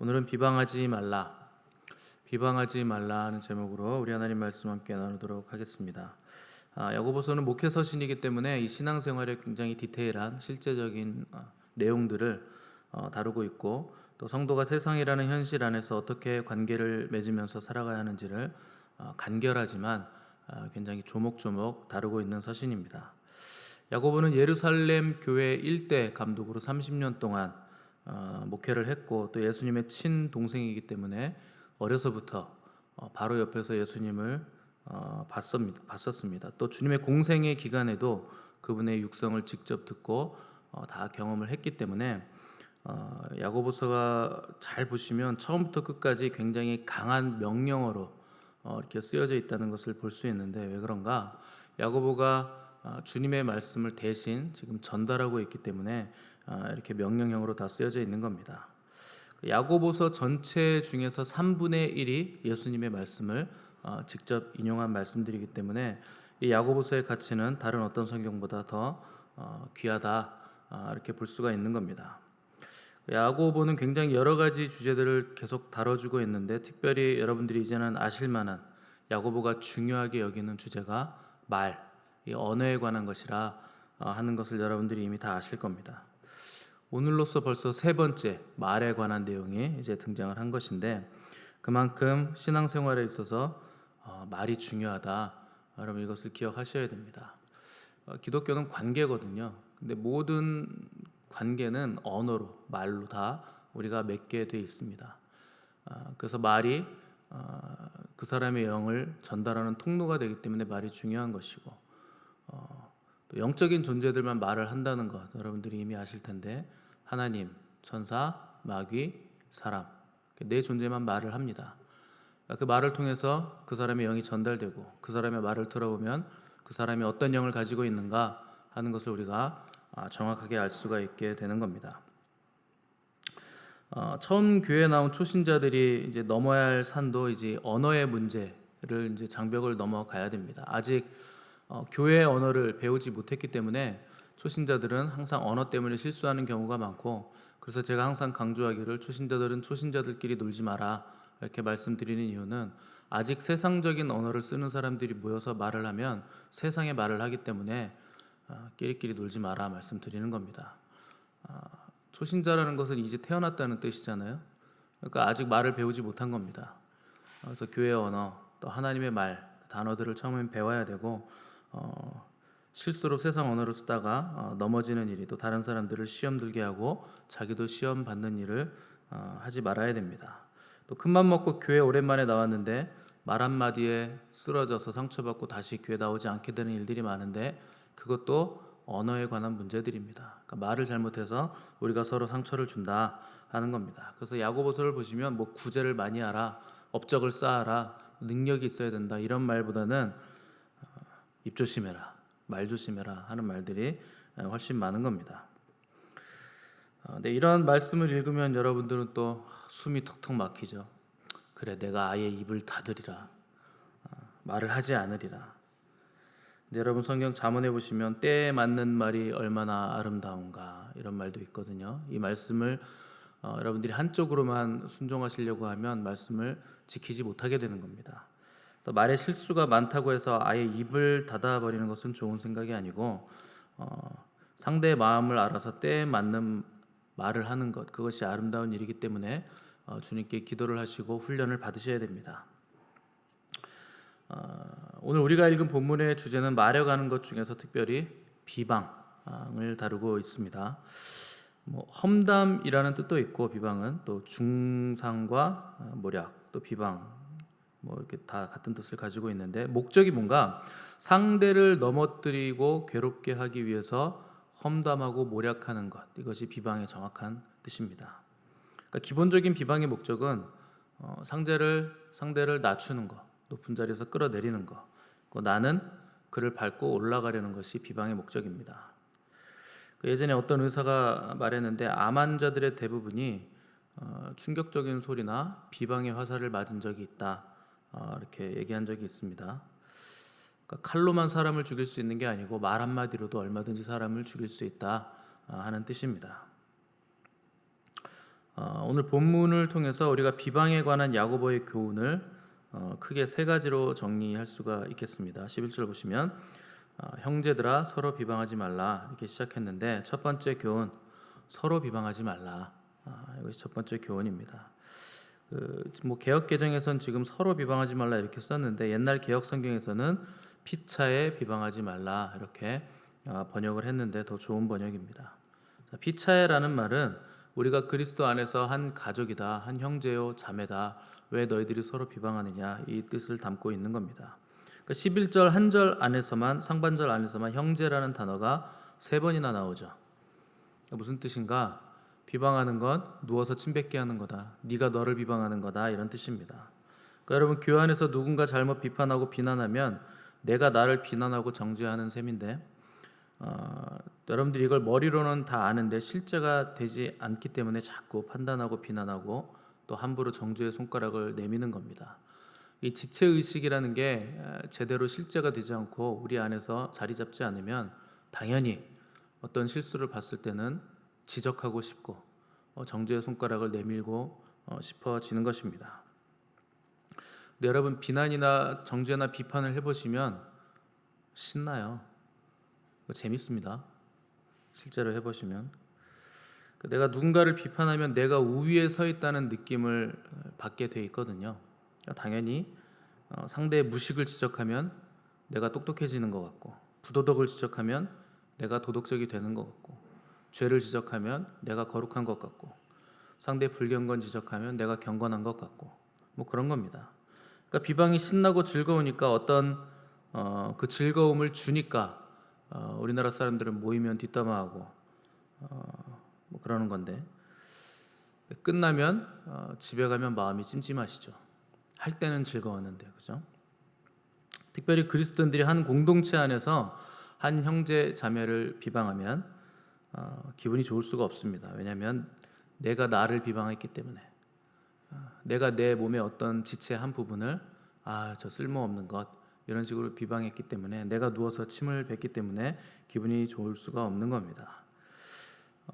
오늘은 비방하지 말라, 비방하지 말라 하는 제목으로 우리 하나님 말씀 함께 나누도록 하겠습니다. 야고보서는 목회 서신이기 때문에 이 신앙생활에 굉장히 디테일한 실제적인 내용들을 다루고 있고, 또 성도가 세상이라는 현실 안에서 어떻게 관계를 맺으면서 살아가야 하는지를 간결하지만 굉장히 조목조목 다루고 있는 서신입니다. 야고보는 예루살렘 교회 일대 감독으로 30년 동안 목회를 했고, 또 예수님의 친동생이기 때문에 어려서부터 바로 옆에서 예수님을 봤었습니다. 또 주님의 공생의 기간에도 그분의 육성을 직접 듣고 다 경험을 했기 때문에 야고보서가 잘 보시면 처음부터 끝까지 굉장히 강한 명령어로 이렇게 쓰여져 있다는 것을 볼 수 있는데, 왜 그런가? 야고보가 주님의 말씀을 대신 지금 전달하고 있기 때문에 이렇게 명령형으로 다 쓰여져 있는 겁니다. 야고보서 전체 중에서 3분의 1이 예수님의 말씀을 직접 인용한 말씀들이기 때문에 이 야고보서의 가치는 다른 어떤 성경보다 더 귀하다, 이렇게 볼 수가 있는 겁니다. 야고보는 굉장히 여러 가지 주제들을 계속 다뤄주고 있는데, 특별히 여러분들이 이제는 아실 만한 야고보가 중요하게 여기는 주제가 말, 이 언어에 관한 것이라 하는 것을 여러분들이 이미 다 아실 겁니다. 오늘로써 벌써 세 번째 말에 관한 내용이 이제 등장을 한 것인데, 그만큼 신앙생활에 있어서 말이 중요하다. 여러분 이것을 기억하셔야 됩니다. 기독교는 관계거든요. 근데 모든 관계는 언어로, 말로 다 우리가 맺게 돼 있습니다. 그래서 말이 그 사람의 영을 전달하는 통로가 되기 때문에 말이 중요한 것이고, 또 영적인 존재들만 말을 한다는 것 여러분들이 이미 아실 텐데, 하나님, 천사, 마귀, 사람, 네 존재만 말을 합니다. 그 말을 통해서 그 사람의 영이 전달되고, 그 사람의 말을 들어보면 그 사람이 어떤 영을 가지고 있는가 하는 것을 우리가 정확하게 알 수가 있게 되는 겁니다. 처음 교회에 나온 초신자들이 이제 넘어야 할 산도 이제 언어의 문제를 이제 장벽을 넘어가야 됩니다. 아직 교회의 언어를 배우지 못했기 때문에 초신자들은 항상 언어 때문에 실수하는 경우가 많고, 그래서 제가 항상 강조하기를 초신자들은 초신자들끼리 놀지 마라 이렇게 말씀드리는 이유는, 아직 세상적인 언어를 쓰는 사람들이 모여서 말을 하면 세상의 말을 하기 때문에 끼리끼리 놀지 마라 말씀드리는 겁니다. 초신자라는 것은 이제 태어났다는 뜻이잖아요. 그러니까 아직 말을 배우지 못한 겁니다. 그래서 교회의 언어, 또 하나님의 말, 단어들을 처음엔 배워야 되고, 실수로 세상 언어를 쓰다가 넘어지는 일이, 또 다른 사람들을 시험 들게 하고 자기도 시험 받는 일을 하지 말아야 됩니다. 또 큰맘 먹고 교회 오랜만에 나왔는데 말 한마디에 쓰러져서 상처받고 다시 교회 나오지 않게 되는 일들이 많은데, 그것도 언어에 관한 문제들입니다. 그러니까 말을 잘못해서 우리가 서로 상처를 준다 하는 겁니다. 그래서 야고보서를 보시면 뭐 구제를 많이 하라, 업적을 쌓아라, 능력이 있어야 된다, 이런 말보다는 입 조심해라, 말 조심해라 하는 말들이 훨씬 많은 겁니다. 네, 이런 말씀을 읽으면 여러분들은 또 숨이 턱턱 막히죠. 그래, 내가 아예 입을 닫으리라, 말을 하지 않으리라. 근데 여러분 성경 잠언에 보시면 때에 맞는 말이 얼마나 아름다운가, 이런 말도 있거든요. 이 말씀을 여러분들이 한쪽으로만 순종하시려고 하면 말씀을 지키지 못하게 되는 겁니다. 또 말에 실수가 많다고 해서 아예 입을 닫아버리는 것은 좋은 생각이 아니고, 상대의 마음을 알아서 때에 맞는 말을 하는 것, 그것이 아름다운 일이기 때문에 주님께 기도를 하시고 훈련을 받으셔야 됩니다. 오늘 우리가 읽은 본문의 주제는 말에 관한 것 중에서 특별히 비방을 다루고 있습니다. 험담이라는 뜻도 있고, 비방은 또 중상과 모략, 또 비방, 이렇게 다 같은 뜻을 가지고 있는데, 목적이 뭔가 상대를 넘어뜨리고 괴롭게 하기 위해서 험담하고 모략하는 것, 이것이 비방의 정확한 뜻입니다. 그러니까 기본적인 비방의 목적은 상대를 낮추는 것, 높은 자리에서 끌어내리는 것, 나는 그를 밟고 올라가려는 것이 비방의 목적입니다. 예전에 어떤 의사가 말했는데, 암 환자들의 대부분이 충격적인 소리나 비방의 화살을 맞은 적이 있다, 이렇게 얘기한 적이 있습니다. 그러니까 칼로만 사람을 죽일 수 있는 게 아니고 말 한마디로도 얼마든지 사람을 죽일 수 있다 하는 뜻입니다. 오늘 본문을 통해서 우리가 비방에 관한 야고보의 교훈을 크게 세 가지로 정리할 수가 있겠습니다. 11절 보시면 형제들아 서로 비방하지 말라 이렇게 시작했는데 첫 번째 교훈 서로 비방하지 말라. 이것이 첫 번째 교훈입니다. 개역 개정에서는 지금 서로 비방하지 말라 이렇게 썼는데 옛날 개역 성경에서는 피차에 비방하지 말라 이렇게 번역을 했는데 더 좋은 번역입니다. 피차에라는 말은 우리가 그리스도 안에서 한 가족이다, 한 형제요 자매다, 왜 너희들이 서로 비방하느냐 이 뜻을 담고 있는 겁니다. 11절 한 절 안에서만 상반절 안에서만 형제라는 단어가 3번이나 나오죠. 무슨 뜻인가? 비방하는 건 누워서 침 뱉게 하는 거다. 네가 너를 비방하는 거다 이런 뜻입니다. 여러분 교회 안에서 누군가 잘못 비판하고 비난하면 내가 나를 비난하고 정죄하는 셈인데 여러분들이 이걸 머리로는 다 아는데 실제가 되지 않기 때문에 자꾸 판단하고 비난하고 또 함부로 정죄의 손가락을 내미는 겁니다. 이 지체의식이라는 게 제대로 실제가 되지 않고 우리 안에서 자리 잡지 않으면 당연히 어떤 실수를 봤을 때는 지적하고 싶고 정죄의 손가락을 내밀고 싶어지는 것입니다. 근데 여러분 비난이나 정죄나 비판을 해보시면 신나요. 재밌습니다. 실제로 해보시면 내가 누군가를 비판하면 내가 우위에 서 있다는 느낌을 받게 돼 있거든요. 당연히 상대의 무식을 지적하면 내가 똑똑해지는 것 같고 부도덕을 지적하면 내가 도덕적이 되는 것 같고 죄를 지적하면 내가 거룩한 것 같고 상대의 불경건 지적하면 내가 경건한 것 같고 그런 겁니다. 그러니까 비방이 신나고 즐거우니까 어떤 그 즐거움을 주니까 우리나라 사람들은 모이면 뒷담화하고 그러는 건데 끝나면 집에 가면 마음이 찜찜하시죠. 할 때는 즐거웠는데 그죠? 특별히 그리스도인들이 한 공동체 안에서 한 형제 자매를 비방하면 기분이 좋을 수가 없습니다. 왜냐하면 내가 나를 비방했기 때문에 내가 내 몸의 어떤 지체 한 부분을 저 쓸모없는 것 이런 식으로 비방했기 때문에 내가 누워서 침을 뱉기 때문에 기분이 좋을 수가 없는 겁니다.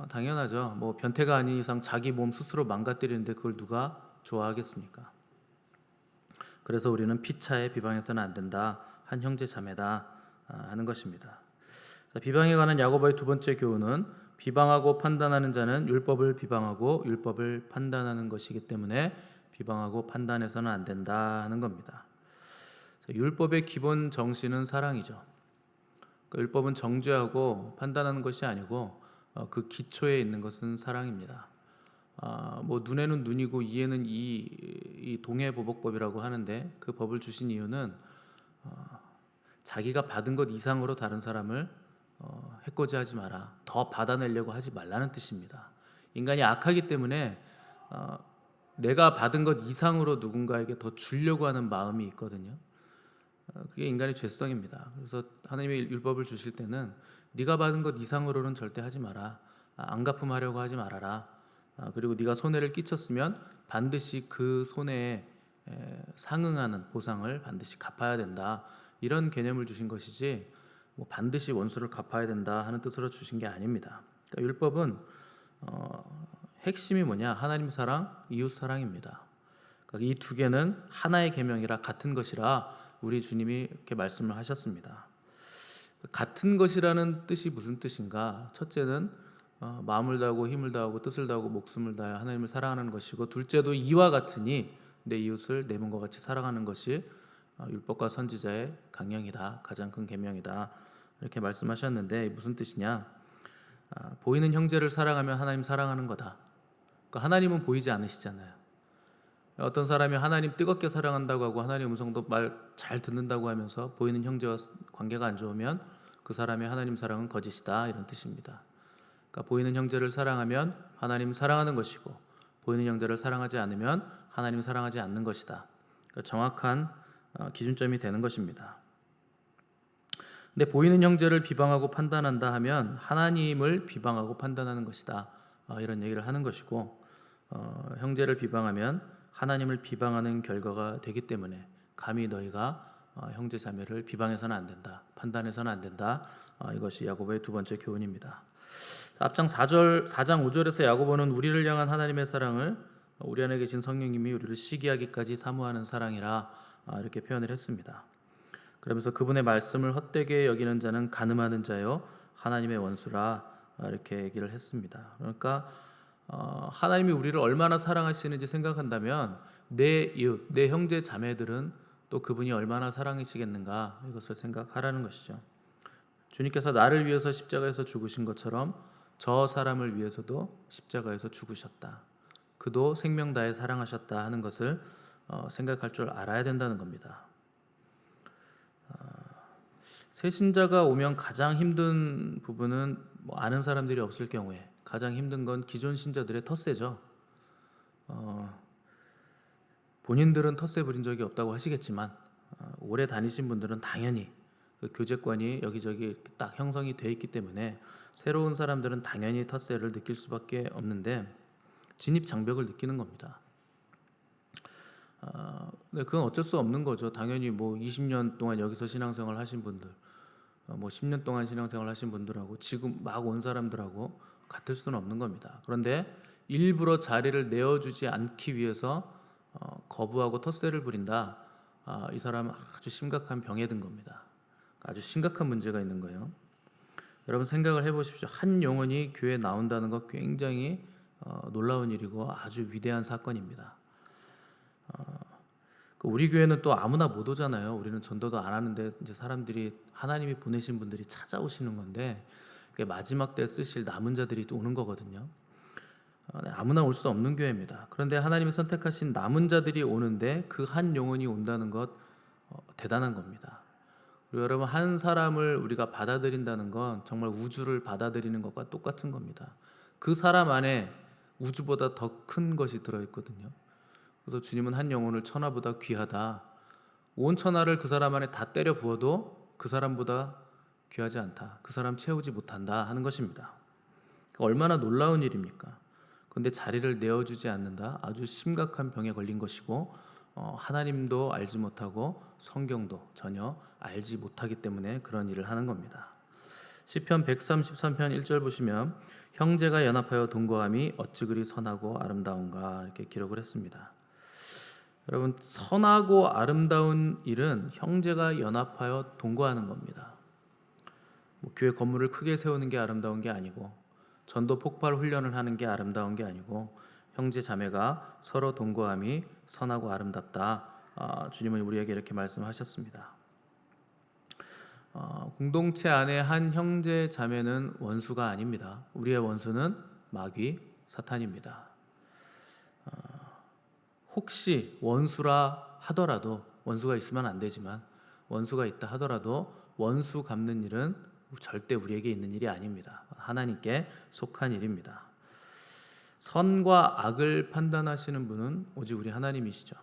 당연하죠. 변태가 아닌 이상 자기 몸 스스로 망가뜨리는데 그걸 누가 좋아하겠습니까? 그래서 우리는 피차에 비방해서는 안 된다. 한 형제 자매다 하는 것입니다. 비방에 관한 야고보의 두 번째 교훈은 비방하고 판단하는 자는 율법을 비방하고 율법을 판단하는 것이기 때문에 비방하고 판단해서는 안 된다 하는 겁니다. 율법의 기본 정신은 사랑이죠. 율법은 정죄하고 판단하는 것이 아니고 그 기초에 있는 것은 사랑입니다. 눈에는 눈이고 이에는 이 동해보복법이라고 하는데 그 법을 주신 이유는 자기가 받은 것 이상으로 다른 사람을 해코지하지 마라, 더 받아내려고 하지 말라는 뜻입니다. 인간이 악하기 때문에 내가 받은 것 이상으로 누군가에게 더 주려고 하는 마음이 있거든요. 그게 인간의 죄성입니다. 그래서 하나님의 율법을 주실 때는 네가 받은 것 이상으로는 절대 하지 마라, 안갚음하려고 하지 말아라, 그리고 네가 손해를 끼쳤으면 반드시 그 손해에 상응하는 보상을 반드시 갚아야 된다, 이런 개념을 주신 것이지 반드시 원수를 갚아야 된다 하는 뜻으로 주신 게 아닙니다. 그러니까 율법은 핵심이 뭐냐? 하나님 사랑, 이웃 사랑입니다. 그러니까 이 두 개는 하나의 계명이라 같은 것이라 우리 주님이 이렇게 말씀을 하셨습니다. 같은 것이라는 뜻이 무슨 뜻인가? 첫째는 마음을 다하고 힘을 다하고 뜻을 다하고 목숨을 다하여 하나님을 사랑하는 것이고, 둘째도 이와 같으니 내 이웃을 내 몸과 같이 사랑하는 것이 율법과 선지자의 강령이다, 가장 큰 계명이다, 이렇게 말씀하셨는데 무슨 뜻이냐? 보이는 형제를 사랑하면 하나님 사랑하는 거다. 그러니까 하나님은 보이지 않으시잖아요. 어떤 사람이 하나님 뜨겁게 사랑한다고 하고 하나님 음성도 말 잘 듣는다고 하면서 보이는 형제와 관계가 안 좋으면 그 사람의 하나님 사랑은 거짓이다, 이런 뜻입니다. 그러니까 보이는 형제를 사랑하면 하나님 사랑하는 것이고, 보이는 형제를 사랑하지 않으면 하나님 사랑하지 않는 것이다. 그러니까 정확한 기준점이 되는 것입니다. 근데 보이는 형제를 비방하고 판단한다 하면 하나님을 비방하고 판단하는 것이다, 이런 얘기를 하는 것이고, 형제를 비방하면 하나님을 비방하는 결과가 되기 때문에 감히 너희가 형제 자매를 비방해서는 안 된다, 판단해서는 안 된다, 이것이 야고보의 두 번째 교훈입니다. 앞장 4장 5절에서 야고보는 우리를 향한 하나님의 사랑을 우리 안에 계신 성령님이 우리를 시기하기까지 사모하는 사랑이라 이렇게 표현을 했습니다. 그러면서 그분의 말씀을 헛되게 여기는 자는 간음하는 자요 하나님의 원수라 이렇게 얘기를 했습니다. 그러니까 하나님이 우리를 얼마나 사랑하시는지 생각한다면 내 이웃, 내 형제 자매들은 또 그분이 얼마나 사랑하시겠는가 이것을 생각하라는 것이죠. 주님께서 나를 위해서 십자가에서 죽으신 것처럼 저 사람을 위해서도 십자가에서 죽으셨다. 그도 생명 다해 사랑하셨다 하는 것을 생각할 줄 알아야 된다는 겁니다. 새신자가 오면 가장 힘든 부분은 아는 사람들이 없을 경우에 가장 힘든 건 기존 신자들의 텃세죠. 본인들은 텃세 부린 적이 없다고 하시겠지만 오래 다니신 분들은 당연히 그 교제관이 여기저기 딱 형성이 돼 있기 때문에 새로운 사람들은 당연히 텃세를 느낄 수밖에 없는데 진입 장벽을 느끼는 겁니다. 근데 그건 어쩔 수 없는 거죠. 당연히 뭐 20년 동안 여기서 신앙생활 하신 분들, 뭐 10년 동안 신앙생활 하신 분들하고 지금 막 온 사람들하고 같을 수는 없는 겁니다. 그런데 일부러 자리를 내어주지 않기 위해서 거부하고 텃세를 부린다. 이 사람은 아주 심각한 병에 든 겁니다. 아주 심각한 문제가 있는 거예요. 여러분 생각을 해보십시오. 한 영혼이 교회에 나온다는 것 굉장히 놀라운 일이고 아주 위대한 사건입니다. 우리 교회는 또 아무나 못 오잖아요. 우리는 전도도 안 하는데 이제 사람들이 하나님이 보내신 분들이 찾아오시는 건데 마지막 때 쓰실 남은 자들이 오는 거거든요. 아무나 올 수 없는 교회입니다. 그런데 하나님이 선택하신 남은 자들이 오는데 그 한 영혼이 온다는 것 대단한 겁니다. 그리고 여러분 한 사람을 우리가 받아들인다는 건 정말 우주를 받아들이는 것과 똑같은 겁니다. 그 사람 안에 우주보다 더 큰 것이 들어있거든요. 그래서 주님은 한 영혼을 천하보다 귀하다. 온 천하를 그 사람 안에 다 때려 부어도 그 사람보다 귀하지 않다. 그 사람 채우지 못한다 하는 것입니다. 얼마나 놀라운 일입니까? 그런데 자리를 내어주지 않는다. 아주 심각한 병에 걸린 것이고 하나님도 알지 못하고 성경도 전혀 알지 못하기 때문에 그런 일을 하는 겁니다. 시편 133편 1절 보시면 형제가 연합하여 동거함이 어찌 그리 선하고 아름다운가 이렇게 기록을 했습니다. 여러분 선하고 아름다운 일은 형제가 연합하여 동거하는 겁니다. 교회 건물을 크게 세우는 게 아름다운 게 아니고 전도 폭발 훈련을 하는 게 아름다운 게 아니고 형제 자매가 서로 동거함이 선하고 아름답다. 주님은 우리에게 이렇게 말씀하셨습니다. 공동체 안에 한 형제 자매는 원수가 아닙니다. 우리의 원수는 마귀 사탄입니다. 혹시 원수라 하더라도 원수가 있으면 안 되지만 원수가 있다 하더라도 원수 갚는 일은 절대 우리에게 있는 일이 아닙니다. 하나님께 속한 일입니다. 선과 악을 판단하시는 분은 오직 우리 하나님이시죠.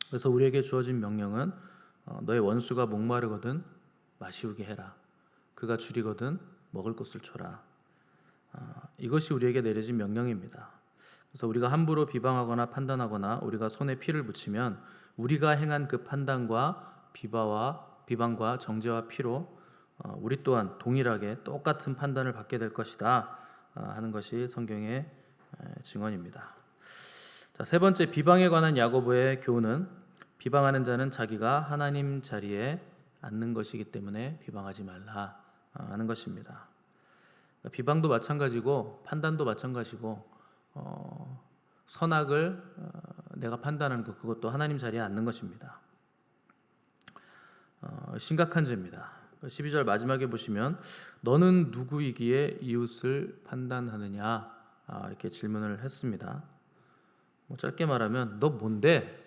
그래서 우리에게 주어진 명령은 너의 원수가 목마르거든 마시우게 해라. 그가 줄이거든 먹을 것을 줘라. 이것이 우리에게 내려진 명령입니다. 그래서 우리가 함부로 비방하거나 판단하거나 우리가 손에 피를 붙이면 우리가 행한 그 판단과 비방과 정죄와 피로 우리 또한 동일하게 똑같은 판단을 받게 될 것이다 하는 것이 성경의 증언입니다. 자, 세 번째 비방에 관한 야고보의 교훈은 비방하는 자는 자기가 하나님 자리에 앉는 것이기 때문에 비방하지 말라 하는 것입니다. 비방도 마찬가지고 판단도 마찬가지고 선악을 내가 판단하는 것 그것도 하나님 자리에 앉는 것입니다. 심각한 죄입니다. 12절 마지막에 보시면 너는 누구이기에 이웃을 판단하느냐 이렇게 질문을 했습니다. 짧게 말하면 너 뭔데?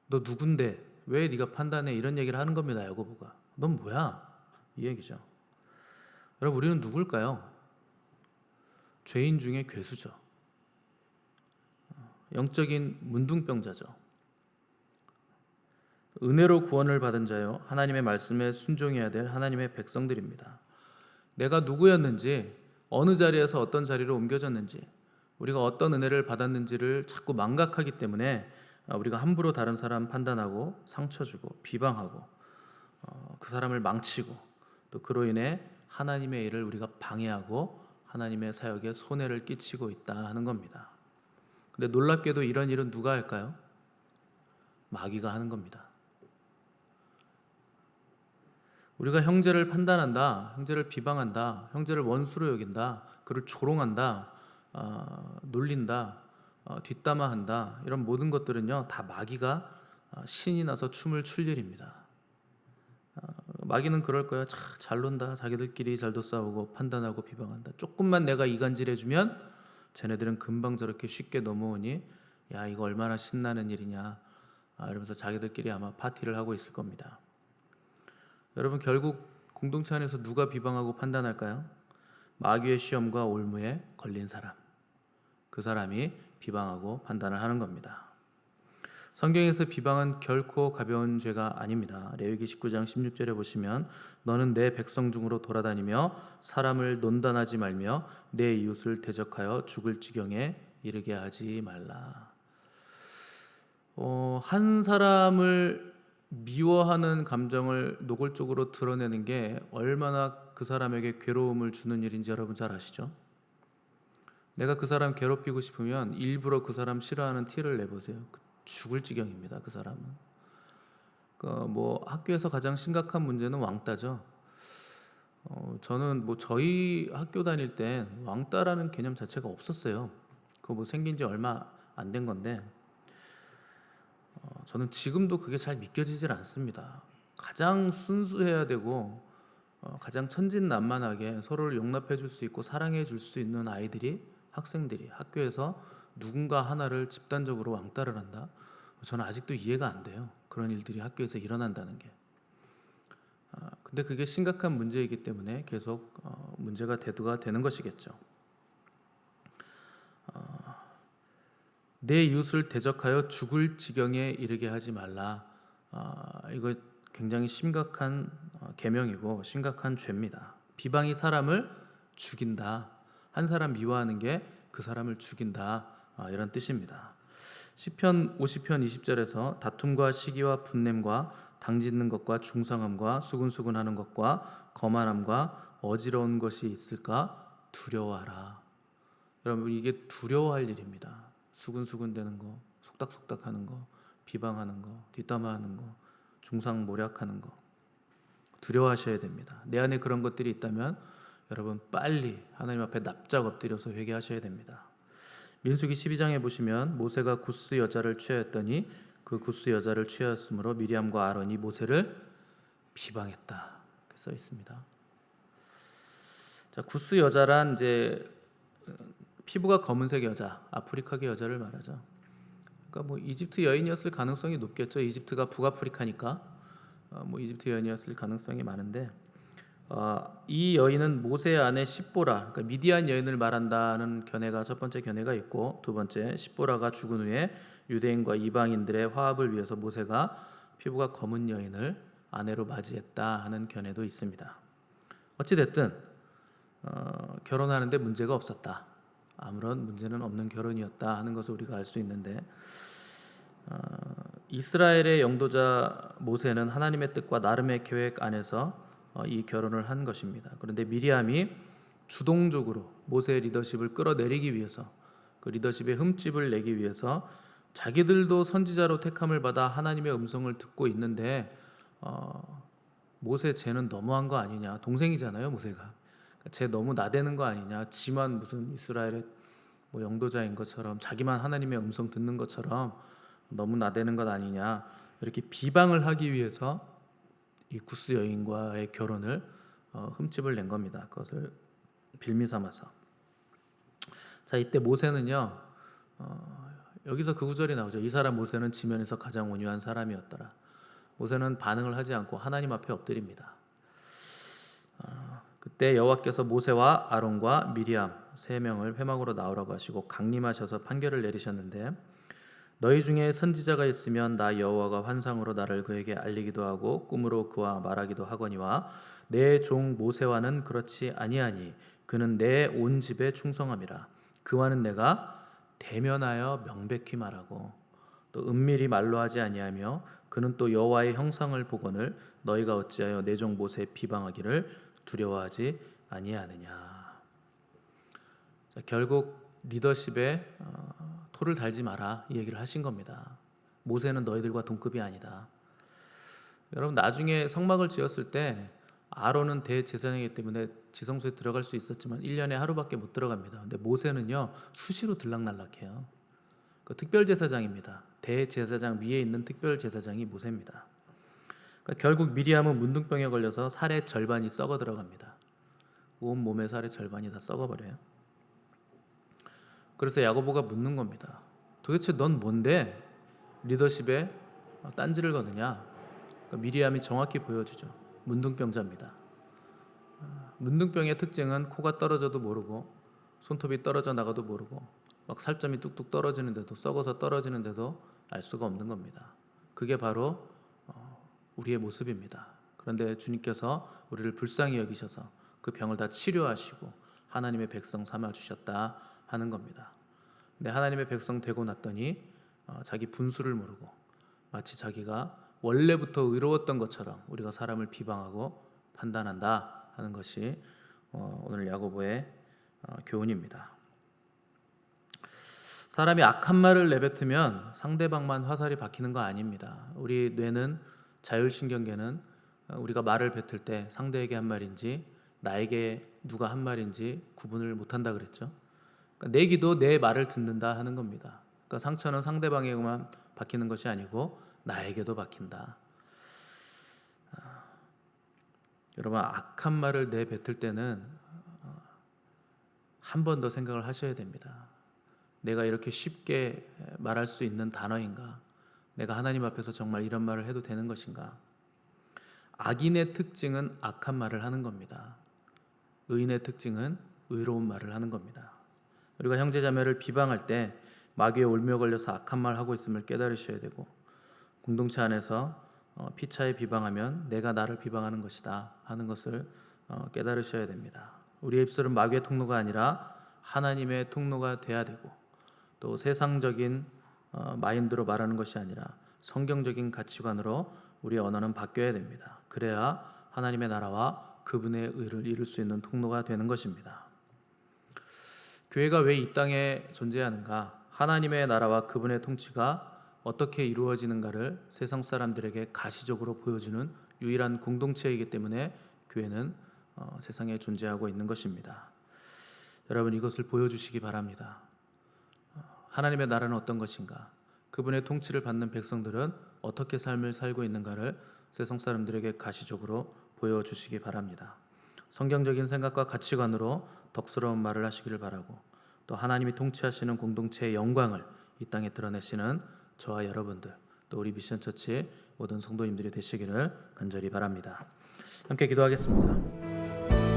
너 누군데? 왜 네가 판단해? 이런 얘기를 하는 겁니다. 야고보가. 넌 뭐야? 이 얘기죠. 여러분 우리는 누굴까요? 죄인 중에 괴수죠. 영적인 문둥병자죠. 은혜로 구원을 받은 자요 하나님의 말씀에 순종해야 될 하나님의 백성들입니다. 내가 누구였는지 어느 자리에서 어떤 자리로 옮겨졌는지 우리가 어떤 은혜를 받았는지를 자꾸 망각하기 때문에 우리가 함부로 다른 사람 판단하고 상처 주고 비방하고 그 사람을 망치고 또 그로 인해 하나님의 일을 우리가 방해하고 하나님의 사역에 손해를 끼치고 있다 하는 겁니다. 근데 놀랍게도 이런 일은 누가 할까요? 마귀가 하는 겁니다. 우리가 형제를 판단한다, 형제를 비방한다, 형제를 원수로 여긴다, 그를 조롱한다, 놀린다, 뒷담화한다, 이런 모든 것들은요 다 마귀가 신이 나서 춤을 출 일입니다. 마귀는 그럴 거야. 잘 논다. 자기들끼리 잘도 싸우고 판단하고 비방한다. 조금만 내가 이간질해주면 쟤네들은 금방 저렇게 쉽게 넘어오니 야 이거 얼마나 신나는 일이냐 이러면서 자기들끼리 아마 파티를 하고 있을 겁니다. 여러분 결국 공동체 안에서 누가 비방하고 판단할까요? 마귀의 시험과 올무에 걸린 사람, 그 사람이 비방하고 판단을 하는 겁니다. 성경에서 비방은 결코 가벼운 죄가 아닙니다. 레위기 19장 16절에 보시면 너는 내 백성 중으로 돌아다니며 사람을 논단하지 말며 내 이웃을 대적하여 죽을 지경에 이르게 하지 말라. 한 사람을 미워하는 감정을 노골적으로 드러내는 게 얼마나 그 사람에게 괴로움을 주는 일인지 여러분 잘 아시죠? 내가 그 사람 괴롭히고 싶으면 일부러 그 사람 싫어하는 티를 내보세요. 죽을 지경입니다. 그 사람은. 학교에서 가장 심각한 문제는 왕따죠. 저는 저희 학교 다닐 땐 왕따라는 개념 자체가 없었어요. 그거 생긴 지 얼마 안 된 건데 저는 지금도 그게 잘 믿겨지질 않습니다. 가장 순수해야 되고 가장 천진난만하게 서로를 용납해 줄 수 있고 사랑해 줄 수 있는 아이들이, 학생들이 학교에서 누군가 하나를 집단적으로 왕따를 한다? 저는 아직도 이해가 안 돼요. 그런 일들이 학교에서 일어난다는 게. 근데 그게 심각한 문제이기 때문에 계속 문제가 대두가 되는 것이겠죠. 내 이웃을 대적하여 죽을 지경에 이르게 하지 말라. 이거 굉장히 심각한 계명이고 심각한 죄입니다. 비방이 사람을 죽인다. 한 사람 미워하는 게 그 사람을 죽인다. 이런 뜻입니다. 시편 50편 20절에서 다툼과 시기와 분냄과 당짓는 것과 중상함과 수근수근하는 것과 거만함과 어지러운 것이 있을까 두려워하라. 여러분 이게 두려워할 일입니다. 수근수근대는 거, 속닥속닥하는 거, 비방하는 거, 뒷담화하는 거, 중상모략하는 거 두려워하셔야 됩니다. 내 안에 그런 것들이 있다면 여러분 빨리 하나님 앞에 납작 엎드려서 회개하셔야 됩니다. 민수기 12장에 보시면 모세가 구스 여자를 취하였더니 그 구스 여자를 취하였으므로 미리암과 아론이 모세를 비방했다. 이렇게 써 있습니다. 자, 구스 여자란 이제 피부가 검은색 여자, 아프리카계 여자를 말하죠. 그러니까 이집트 여인이었을 가능성이 높겠죠. 이집트가 북아프리카니까 이집트 여인이었을 가능성이 많은데 이 여인은 모세의 아내 십보라, 그러니까 미디안 여인을 말한다는 견해가 첫 번째 견해가 있고, 두 번째 십보라가 죽은 후에 유대인과 이방인들의 화합을 위해서 모세가 피부가 검은 여인을 아내로 맞이했다 하는 견해도 있습니다. 어찌됐든 결혼하는데 문제가 없었다, 아무런 문제는 없는 결혼이었다 하는 것을 우리가 알 수 있는데, 이스라엘의 영도자 모세는 하나님의 뜻과 나름의 계획 안에서 이 결혼을 한 것입니다. 그런데 미리암이 주동적으로 모세의 리더십을 끌어내리기 위해서, 그 리더십의 흠집을 내기 위해서 자기들도 선지자로 택함을 받아 하나님의 음성을 듣고 있는데 모세 쟤는 너무한 거 아니냐, 동생이잖아요 모세가, 쟤 너무 나대는 거 아니냐, 지만 무슨 이스라엘의 영도자인 것처럼, 자기만 하나님의 음성 듣는 것처럼 너무 나대는 것 아니냐, 이렇게 비방을 하기 위해서 이 구스 여인과의 결혼을 흠집을 낸 겁니다. 그것을 빌미 삼아서. 자, 이때 모세는요, 여기서 그 구절이 나오죠. 이 사람 모세는 지면에서 가장 온유한 사람이었더라. 모세는 반응을 하지 않고 하나님 앞에 엎드립니다. 그때 여호와께서 모세와 아론과 미리암 세 명을 회막으로 나오라고 하시고 강림하셔서 판결을 내리셨는데, 너희 중에 선지자가 있으면 나 여호와가 환상으로 나를 그에게 알리기도 하고 꿈으로 그와 말하기도 하거니와 내 종 모세와는 그렇지 아니하니 그는 내 온 집에 충성함이라. 그와는 내가 대면하여 명백히 말하고 또 은밀히 말로 하지 아니하며 그는 또 여호와의 형상을 보거늘 너희가 어찌하여 내 종 모세 비방하기를 두려워하지 아니하느냐. 자, 결국 리더십에 토를 달지 마라 이 얘기를 하신 겁니다. 모세는 너희들과 동급이 아니다. 여러분, 나중에 성막을 지었을 때 아론은 대제사장이기 때문에 지성소에 들어갈 수 있었지만 1년에 하루밖에 못 들어갑니다. 근데 모세는요 수시로 들락날락해요. 그 특별제사장입니다. 대제사장 위에 있는 특별제사장이 모세입니다. 그러니까 결국 미리암은 문둥병에 걸려서 살의 절반이 썩어 들어갑니다. 온 몸의 살의 절반이 다 썩어버려요. 그래서 야고보가 묻는 겁니다. 도대체 넌 뭔데 리더십에 딴지를 거느냐. 그러니까 미리암이 정확히 보여주죠. 문둥병자입니다. 문둥병의 특징은 코가 떨어져도 모르고 손톱이 떨어져 나가도 모르고 막 살점이 뚝뚝 떨어지는데도, 썩어서 떨어지는데도 알 수가 없는 겁니다. 그게 바로 우리의 모습입니다. 그런데 주님께서 우리를 불쌍히 여기셔서 그 병을 다 치료하시고 하나님의 백성 삼아 주셨다 하는 겁니다. 근데 하나님의 백성 되고 났더니 자기 분수를 모르고 마치 자기가 원래부터 의로웠던 것처럼 우리가 사람을 비방하고 판단한다 하는 것이 오늘 야고보의 교훈입니다. 사람이 악한 말을 내뱉으면 상대방만 화살이 박히는 거 아닙니다. 우리 뇌는, 자율신경계는 우리가 말을 뱉을 때 상대에게 한 말인지 나에게 누가 한 말인지 구분을 못한다 그랬죠. 그러니까 내 귀도 내 말을 듣는다 하는 겁니다. 그러니까 상처는 상대방에게만 박히는 것이 아니고 나에게도 박힌다. 여러분, 악한 말을 내뱉을 때는 한 번 더 생각을 하셔야 됩니다. 내가 이렇게 쉽게 말할 수 있는 단어인가? 내가 하나님 앞에서 정말 이런 말을 해도 되는 것인가? 악인의 특징은 악한 말을 하는 겁니다. 의인의 특징은 의로운 말을 하는 겁니다. 우리가 형제자매를 비방할 때 마귀에 올며 걸려서 악한 말 하고 있음을 깨달으셔야 되고, 공동체 안에서 피차에 비방하면 내가 나를 비방하는 것이다 하는 것을 깨달으셔야 됩니다. 우리의 입술은 마귀의 통로가 아니라 하나님의 통로가 돼야 되고, 또 세상적인 마인드로 말하는 것이 아니라 성경적인 가치관으로 우리의 언어는 바뀌어야 됩니다. 그래야 하나님의 나라와 그분의 의를 이룰 수 있는 통로가 되는 것입니다. 교회가 왜 이 땅에 존재하는가? 하나님의 나라와 그분의 통치가 어떻게 이루어지는가를 세상 사람들에게 가시적으로 보여주는 유일한 공동체이기 때문에 교회는 세상에 존재하고 있는 것입니다. 여러분, 이것을 보여주시기 바랍니다. 하나님의 나라는 어떤 것인가? 그분의 통치를 받는 백성들은 어떻게 삶을 살고 있는가를 세상 사람들에게 가시적으로 보여주시기 바랍니다. 성경적인 생각과 가치관으로 덕스러운 말을 하시기를 바라고, 또 하나님이 통치하시는 공동체의 영광을 이 땅에 드러내시는 저와 여러분들, 또 우리 미션처치 모든 성도님들이 되시기를 간절히 바랍니다. 함께 기도하겠습니다.